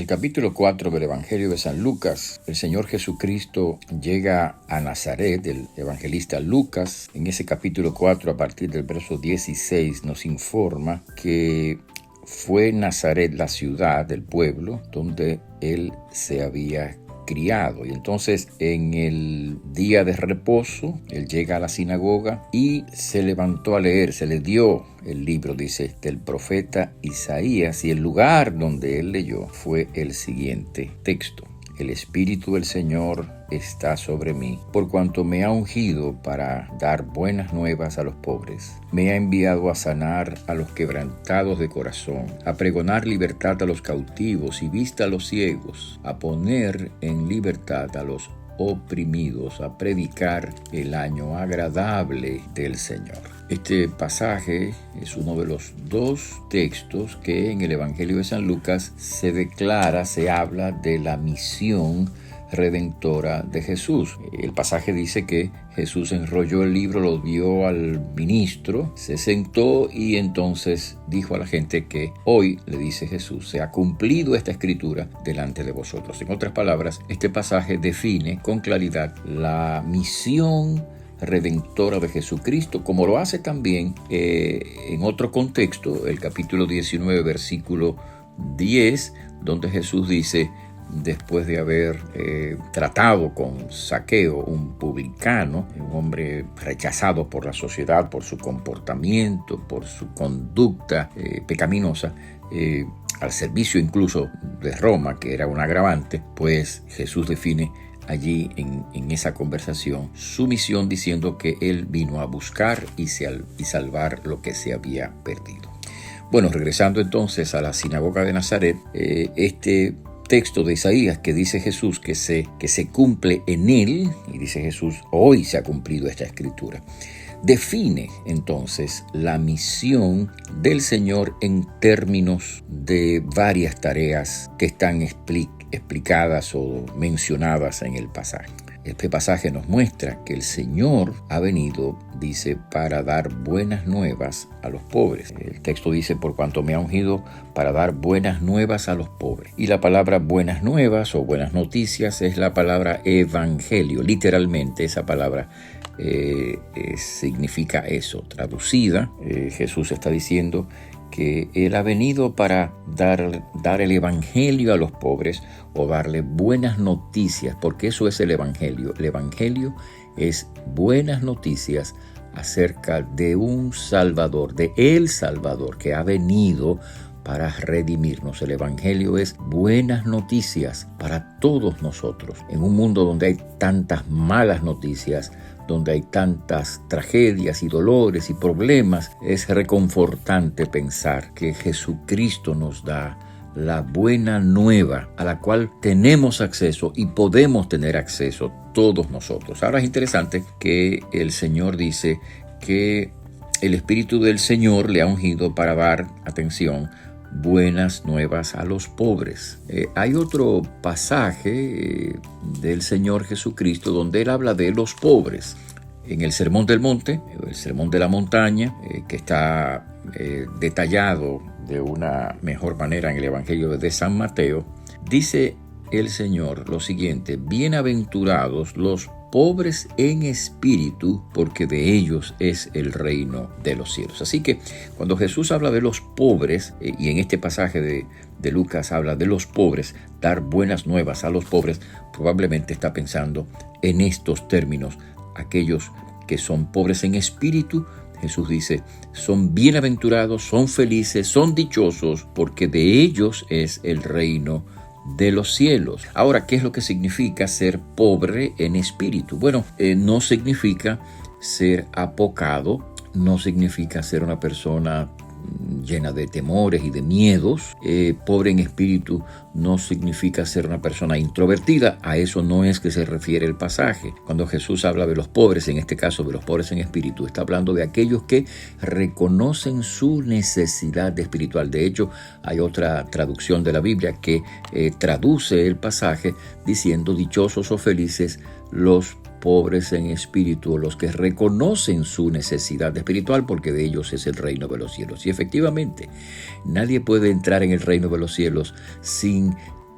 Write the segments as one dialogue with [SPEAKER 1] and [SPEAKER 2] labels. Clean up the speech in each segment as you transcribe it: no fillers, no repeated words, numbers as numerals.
[SPEAKER 1] el capítulo 4 del Evangelio de San Lucas, el Señor Jesucristo llega a Nazaret. El evangelista Lucas, en ese capítulo 4, a partir del verso 16, nos informa que fue Nazaret la ciudad, el pueblo, donde él se había criado. Y entonces en el día de reposo él llega a la sinagoga y se levantó a leer. Se le dio el libro, dice, del profeta Isaías, y el lugar donde él leyó fue el siguiente texto: el Espíritu del Señor está sobre mí, por cuanto me ha ungido para dar buenas nuevas a los pobres. Me ha enviado a sanar a los quebrantados de corazón, a pregonar libertad a los cautivos y vista a los ciegos, a poner en libertad a los oprimidos, a predicar el año agradable del Señor. Este pasaje es uno de los dos textos que en el Evangelio de San Lucas se habla de la misión redentora de Jesús. El pasaje dice que Jesús enrolló el libro, lo dio al ministro, se sentó y entonces dijo a la gente que hoy, le dice Jesús, se ha cumplido esta escritura delante de vosotros. En otras palabras, este pasaje define con claridad la misión redentora de Jesucristo, como lo hace también en otro contexto, el capítulo 19, versículo 10, donde Jesús dice, después de haber tratado con Zaqueo, un publicano, un hombre rechazado por la sociedad, por su comportamiento, por su conducta pecaminosa, al servicio incluso de Roma, que era un agravante, pues Jesús define allí en esa conversación su misión, diciendo que él vino a buscar y salvar lo que se había perdido. Bueno, regresando entonces a la sinagoga de Nazaret, este texto de Isaías que dice Jesús que se cumple en él, y dice Jesús, hoy se ha cumplido esta escritura, define entonces la misión del Señor en términos de varias tareas que están explicadas o mencionadas en el pasaje. Este pasaje nos muestra que el Señor ha venido, dice, para dar buenas nuevas a los pobres. El texto dice, por cuanto me ha ungido para dar buenas nuevas a los pobres. Y la palabra buenas nuevas o buenas noticias es la palabra evangelio. Literalmente esa palabra significa eso. Traducida, Jesús está diciendo que Él ha venido para dar el evangelio a los pobres o darle buenas noticias, porque eso es el evangelio. El evangelio es buenas noticias acerca de un Salvador, de el Salvador, que ha venido para redimirnos. El evangelio es buenas noticias para todos nosotros. En un mundo donde hay tantas malas noticias, donde hay tantas tragedias y dolores y problemas, es reconfortante pensar que Jesucristo nos da la buena nueva a la cual tenemos acceso y podemos tener acceso todos nosotros. Ahora es interesante que el Señor dice que el Espíritu del Señor le ha ungido para dar, atención, buenas nuevas a los pobres. Hay otro pasaje del Señor Jesucristo donde Él habla de los pobres. En el Sermón del Monte, el Sermón de la Montaña, que está detallado de una mejor manera en el Evangelio de San Mateo, dice el Señor lo siguiente: bienaventurados los pobres en espíritu, porque de ellos es el reino de los cielos. Así que cuando Jesús habla de los pobres, y en este pasaje de Lucas habla de los pobres, dar buenas nuevas a los pobres, probablemente está pensando en estos términos. Aquellos que son pobres en espíritu, Jesús dice, son bienaventurados, son felices, son dichosos, porque de ellos es el reino de los cielos. Ahora, ¿qué es lo que significa ser pobre en espíritu? Bueno, no significa ser apocado, no significa ser una persona llena de temores y de miedos. Pobre en espíritu no significa ser una persona introvertida. A eso no es que se refiere el pasaje. Cuando Jesús habla de los pobres, en este caso de los pobres en espíritu, está hablando de aquellos que reconocen su necesidad espiritual. De hecho, hay otra traducción de la Biblia que traduce el pasaje diciendo dichosos o felices los pobres en espíritu, los que reconocen su necesidad espiritual, porque de ellos es el reino de los cielos. Y efectivamente, nadie puede entrar en el reino de los cielos sin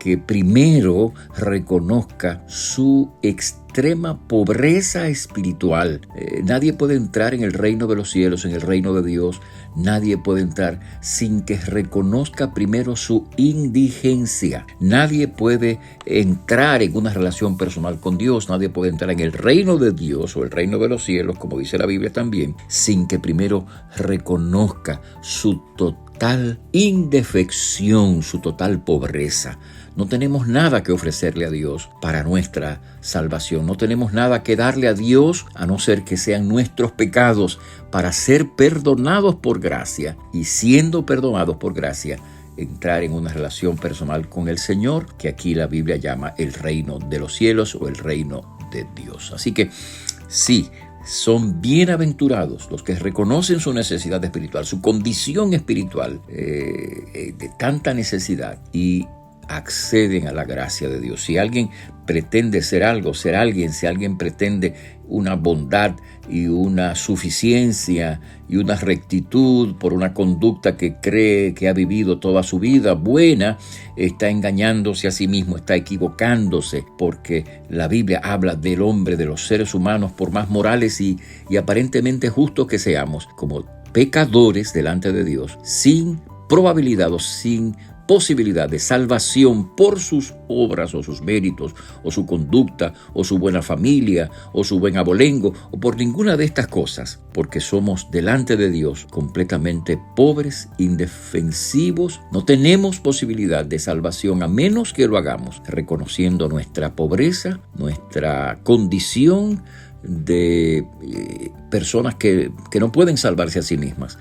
[SPEAKER 1] que primero reconozca su extrema pobreza espiritual. Nadie puede entrar en el reino de los cielos, en el reino de Dios. Nadie puede entrar sin que reconozca primero su indigencia. Nadie puede entrar en una relación personal con Dios. Nadie puede entrar en el reino de Dios o el reino de los cielos, como dice la Biblia también, sin que primero reconozca su total indefección, su total pobreza. No tenemos nada que ofrecerle a Dios para nuestra salvación. No tenemos nada que darle a Dios a no ser que sean nuestros pecados para ser perdonados por gracia. Y siendo perdonados por gracia, entrar en una relación personal con el Señor, que aquí la Biblia llama el reino de los cielos o el reino de Dios. Así que sí, son bienaventurados los que reconocen su necesidad espiritual, su condición espiritual de tanta necesidad y acceden a la gracia de Dios. Si alguien pretende ser algo, ser alguien, si alguien pretende una bondad y una suficiencia y una rectitud por una conducta que cree que ha vivido toda su vida buena, está engañándose a sí mismo, está equivocándose, porque la Biblia habla del hombre, de los seres humanos, por más morales y aparentemente justos que seamos, como pecadores delante de Dios, sin probabilidad o sin posibilidad de salvación por sus obras o sus méritos o su conducta o su buena familia o su buen abolengo o por ninguna de estas cosas, porque somos delante de Dios completamente pobres, indefensivos. No tenemos posibilidad de salvación a menos que lo hagamos reconociendo nuestra pobreza, nuestra condición de personas que no pueden salvarse a sí mismas,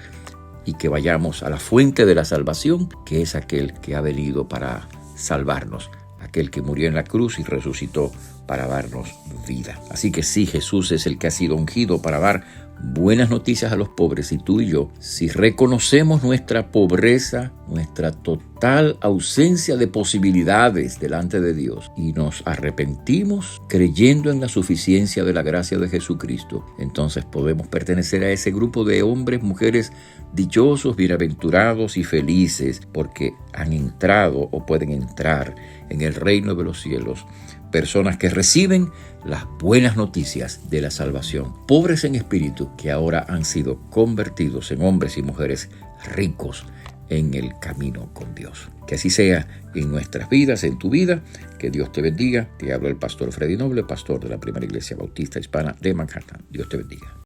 [SPEAKER 1] y que vayamos a la fuente de la salvación, que es aquel que ha venido para salvarnos, aquel que murió en la cruz y resucitó para darnos vida. Así que sí, Jesús es el que ha sido ungido para dar buenas noticias a los pobres, y tú y yo, si reconocemos nuestra pobreza, nuestra total ausencia de posibilidades delante de Dios y nos arrepentimos creyendo en la suficiencia de la gracia de Jesucristo, entonces podemos pertenecer a ese grupo de hombres, mujeres dichosos, bienaventurados y felices, porque han entrado o pueden entrar en el reino de los cielos. Personas que reciben las buenas noticias de la salvación, pobres en espíritu, que ahora han sido convertidos en hombres y mujeres ricos en el camino con Dios. Que así sea en nuestras vidas, en tu vida. Que Dios te bendiga. Te habla el pastor Freddy Noble, pastor de la Primera Iglesia Bautista Hispana de Manhattan. Dios te bendiga.